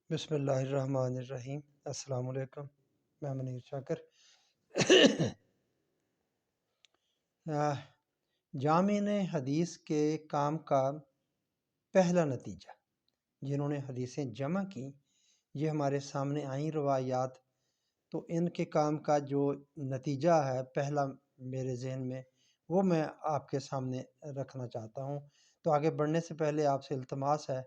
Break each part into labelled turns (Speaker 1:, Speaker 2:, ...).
Speaker 1: بسم اللہ الرحمن الرحیم۔ السلام علیکم، میں منیر شاکر۔ جامعین حدیث کے کام کا پہلا نتیجہ، جنہوں نے حدیثیں جمع کی، یہ ہمارے سامنے آئیں روایات، تو ان کے کام کا جو نتیجہ ہے پہلا میرے ذہن میں، وہ میں آپ کے سامنے رکھنا چاہتا ہوں۔ تو آگے بڑھنے سے پہلے آپ سے التماس ہے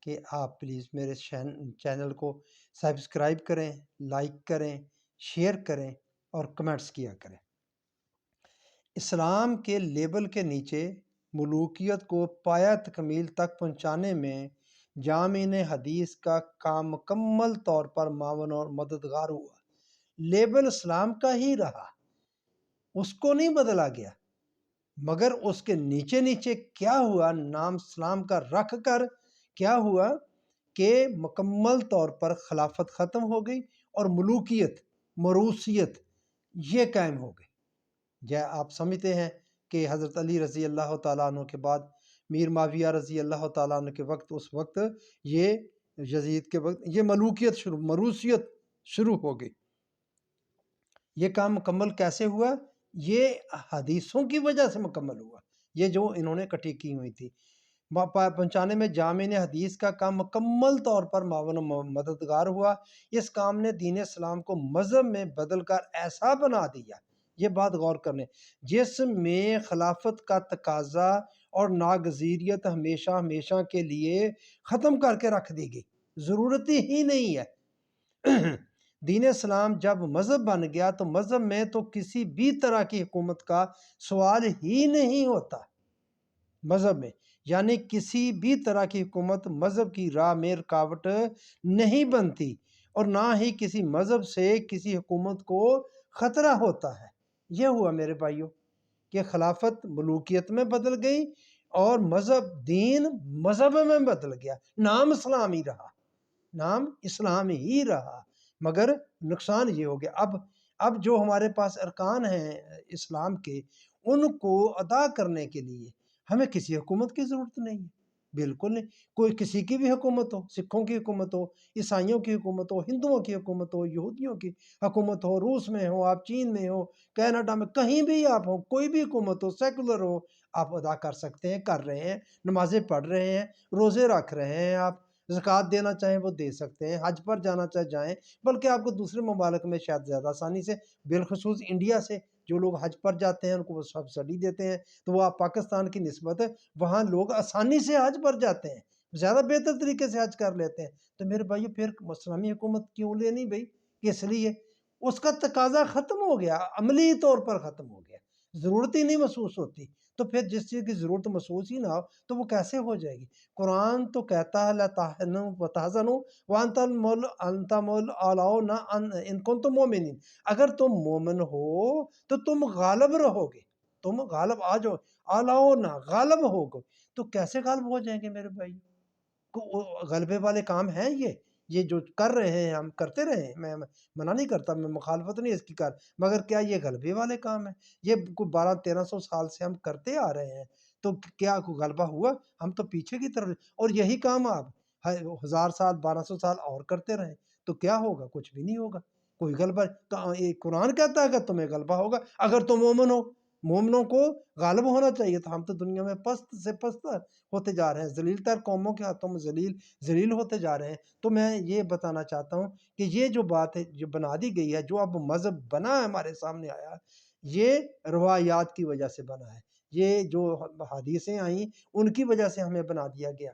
Speaker 1: کہ آپ پلیز میرے چینل کو سبسکرائب کریں، لائک کریں، شیئر کریں اور کمنٹس کیا کریں۔ اسلام کے لیبل کے نیچے ملوکیت کو پایہ تکمیل تک پہنچانے میں جامعین حدیث کا کام مکمل طور پر معاون اور مددگار ہوا۔ لیبل اسلام کا ہی رہا، اس کو نہیں بدلا گیا، مگر اس کے نیچے نیچے کیا ہوا، نام اسلام کا رکھ کر کیا ہوا کہ مکمل طور پر خلافت ختم ہو گئی اور ملوکیت، موروثیت یہ قائم ہو گئی۔ آپ سمجھتے ہیں کہ حضرت علی رضی اللہ تعالیٰ عنہ کے بعد میر معاویہ رضی اللہ تعالیٰ عنہ کے وقت، اس وقت یہ یزید کے وقت یہ ملوکیت موروثیت شروع ہو گئی۔ یہ کام مکمل کیسے ہوا؟ یہ حدیثوں کی وجہ سے مکمل ہوا، یہ جو انہوں نے اکٹھی کی ہوئی تھی پہنچانے میں جامعین حدیث کا کام مکمل طور پر معاون و مددگار ہوا۔ اس کام نے دین اسلام کو مذہب میں بدل کر ایسا بنا دیا، یہ بات غور کرنے، جس میں خلافت کا تقاضا اور ناگزیریت ہمیشہ ہمیشہ کے لیے ختم کر کے رکھ دی گئی، ضرورت ہی نہیں ہے۔ دین اسلام جب مذہب بن گیا تو مذہب میں تو کسی بھی طرح کی حکومت کا سوال ہی نہیں ہوتا۔ مذہب میں یعنی کسی بھی طرح کی حکومت مذہب کی راہ میں رکاوٹ نہیں بنتی، اور نہ ہی کسی مذہب سے کسی حکومت کو خطرہ ہوتا ہے۔ یہ ہوا میرے بھائیوں کہ خلافت ملوکیت میں بدل گئی اور مذہب دین مذہب میں بدل گیا، نام اسلام ہی رہا، نام اسلام ہی رہا، مگر نقصان یہ ہو گیا۔ اب جو ہمارے پاس ارکان ہیں اسلام کے، ان کو ادا کرنے کے لیے ہمیں کسی حکومت کی ضرورت نہیں ہے، بالکل نہیں۔ کوئی کسی کی بھی حکومت ہو، سکھوں کی حکومت ہو، عیسائیوں کی حکومت ہو، ہندوؤں کی حکومت ہو، یہودیوں کی حکومت ہو، روس میں ہو، آپ چین میں ہو، کینیڈا میں، کہیں بھی آپ ہو، کوئی بھی حکومت ہو، سیکولر ہو، آپ ادا کر سکتے ہیں، کر رہے ہیں، نمازیں پڑھ رہے ہیں، روزے رکھ رہے ہیں، آپ زکوٰۃ دینا چاہیں وہ دے سکتے ہیں، حج پر جانا چاہے جائیں، بلکہ آپ کو دوسرے ممالک میں شاید زیادہ آسانی سے، بالخصوص انڈیا سے جو لوگ حج پر جاتے ہیں ان کو وہ سبسڈی دیتے ہیں، تو وہ آپ پاکستان کی نسبت وہاں لوگ آسانی سے حج پر جاتے ہیں، زیادہ بہتر طریقے سے حج کر لیتے ہیں۔ تو میرے بھائیو پھر اسلامی حکومت کیوں لینی بھائی؟ کہ اس لیے اس کا تقاضا ختم ہو گیا، عملی طور پر ختم ہو گیا، ضرورت ہی نہیں محسوس ہوتی۔ تو پھر جس چیز کی ضرورت محسوس ہی نہ ہو تو وہ کیسے ہو جائے گی؟ قرآن تو کہتا ہے لا تحزنوا وتحزنوا وانتم الاعلون ان کنتم مؤمنین، اگر تم مومن ہو تو تم غالب رہو گے، تم غالب آ جاؤ، اعلون غالب ہوگو۔ تو کیسے غالب ہو جائیں گے میرے بھائی؟ غلبے والے کام ہیں یہ جو کر رہے ہیں، ہم کرتے رہے ہیں، میں منع نہیں کرتا، میں مخالفت نہیں اس کی کر، مگر کیا یہ غلبے والے کام ہیں؟ یہ کوئی 1200-1300 سال سے ہم کرتے آ رہے ہیں، تو کیا کوئی غلبہ ہوا؟ ہم تو پیچھے کی طرف، اور یہی کام آپ 1000 سال 1200 سال اور کرتے رہیں تو کیا ہوگا؟ کچھ بھی نہیں ہوگا، کوئی غلبہ۔ قرآن کہتا ہے کہ تمہیں غلبہ ہوگا اگر تم مومن ہو، مومنوں کو غالب ہونا چاہیے تھا۔ ہم تو دنیا میں پست سے پست ہوتے جا رہے ہیں، ذلیل تر قوموں کے ہاتھوں میں ذلیل ہوتے جا رہے ہیں۔ تو میں یہ بتانا چاہتا ہوں کہ یہ جو بات ہے جو بنا دی گئی ہے، جو اب مذہب بنا ہے ہمارے سامنے آیا، یہ روایات کی وجہ سے بنا ہے، یہ جو حدیثیں آئیں ان کی وجہ سے ہمیں بنا دیا گیا۔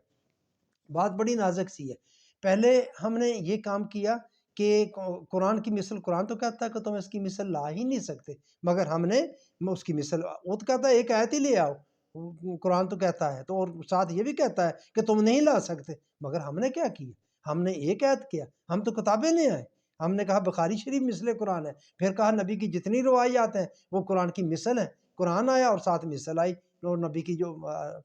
Speaker 1: بات بڑی نازک سی ہے۔ پہلے ہم نے یہ کام کیا کہ قرآن کی مثل، قرآن تو کہتا ہے کہ تم اس کی مثل لا ہی نہیں سکتے، مگر ہم نے اس کی مثل، وہ تو کہتا ہے ایک آیت ہی لے آؤ، قرآن تو کہتا ہے، تو اور ساتھ یہ بھی کہتا ہے کہ تم نہیں لا سکتے، مگر ہم نے کیا کیا؟ ہم نے ایک آیت کیا، ہم تو کتابیں لے آئے، ہم نے کہا بخاری شریف مثل قرآن ہے، پھر کہا نبی کی جتنی روایات ہیں وہ قرآن کی مثل ہیں، قرآن آیا اور ساتھ مثل آئی، اور نبی کی جو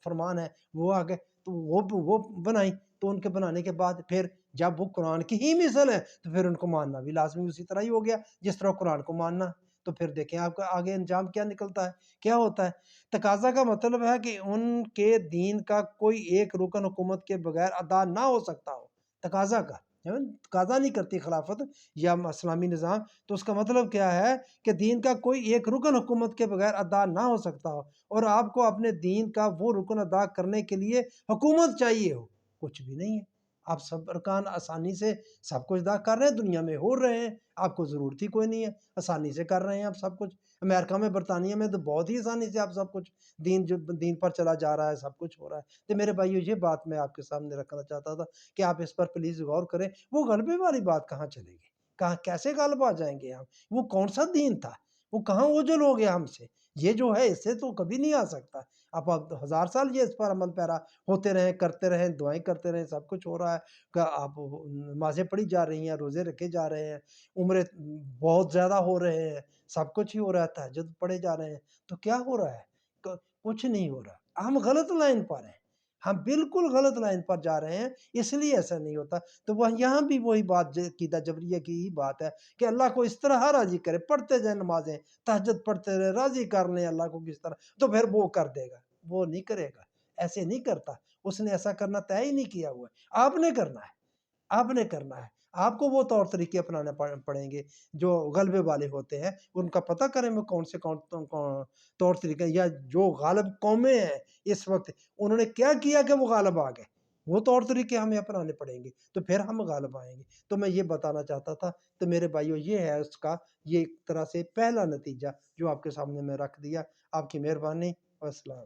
Speaker 1: فرمان ہے وہ آ گئے، تو وہ بنائی۔ تو ان کے بنانے کے بعد پھر جب وہ قرآن کی ہی مثل ہے تو پھر ان کو ماننا بھی لازمی اسی طرح ہی ہو گیا جس طرح قرآن کو ماننا۔ تو پھر دیکھیں آپ کا آگے انجام کیا نکلتا ہے، کیا ہوتا ہے۔ تقاضا کا مطلب ہے کہ ان کے دین کا کوئی ایک رکن حکومت کے بغیر ادا نہ ہو سکتا ہو، تقاضا کا تقاضا نہیں کرتی خلافت یا اسلامی نظام، تو اس کا مطلب کیا ہے کہ دین کا کوئی ایک رکن حکومت کے بغیر ادا نہ ہو سکتا ہو، اور آپ کو اپنے دین کا وہ رکن ادا کرنے کے لیے حکومت چاہیے ہو، کچھ بھی نہیں ہے۔ آپ سب ارکان آسانی سے سب کچھ ادا کر رہے ہیں، دنیا میں ہو رہے ہیں، آپ کو ضرورت ہی کوئی نہیں ہے، آسانی سے کر رہے ہیں آپ سب کچھ۔ امریکہ میں، برطانیہ میں تو بہت ہی آسانی سے آپ سب کچھ دین پر چلا جا رہا ہے، سب کچھ ہو رہا ہے۔ تو میرے بھائیو، یہ بات میں آپ کے سامنے رکھنا چاہتا تھا کہ آپ اس پر پلیز غور کریں۔ وہ غلبے والی بات کہاں چلے گی؟ کہاں کیسے غالب آ جائیں گے ہم؟ وہ کون سا دین تھا؟ وہ کہاں اوجل ہو گیا ہم سے؟ یہ جو ہے اس سے تو کبھی نہیں آ سکتا۔ آپ 1000 سال یہ اس پر عمل پیرا ہوتے رہیں، کرتے رہیں، دعائیں کرتے رہیں، سب کچھ ہو رہا ہے کہ آپ نمازیں پڑھی جا رہی ہیں، روزے رکھے جا رہے ہیں، عمرے بہت زیادہ ہو رہے ہیں، سب کچھ ہی ہو رہا ہے، تہجد پڑھے جا رہے ہیں، تو کیا ہو رہا ہے؟ کچھ نہیں ہو رہا۔ ہم غلط لائن پر ہیں، ہم بالکل غلط لائن پر جا رہے ہیں، اس لیے ایسا نہیں ہوتا۔ تو وہ یہاں بھی وہی بات عقیدہ جبریہ کی ہی بات ہے کہ اللہ کو اس طرح راضی کرے، پڑھتے جائیں نمازیں، تہجد پڑھتے رہے، راضی کر لیں اللہ کو کس طرح، تو پھر وہ کر دے گا۔ وہ نہیں کرے گا، ایسے نہیں کرتا۔ اس نے ایسا کرنا طے ہی نہیں کیا ہوا ہے۔ آپ نے کرنا ہے، آپ نے کرنا ہے۔ آپ کو وہ طور طریقے اپنانے پڑیں گے جو غلبے والے ہوتے ہیں، ان کا پتہ کریں وہ کون سے طور طریقے، یا جو غالب قومیں ہیں اس وقت، انہوں نے کیا کیا کہ وہ غالب آ گئے، وہ طور طریقے ہمیں اپنانے پڑیں گے، تو پھر ہم غالب آئیں گے۔ تو میں یہ بتانا چاہتا تھا۔ تو میرے بھائیو، یہ ہے اس کا، یہ ایک طرح سے پہلا نتیجہ جو آپ کے سامنے میں رکھ دیا۔ آپ کی مہربانی، والسلام۔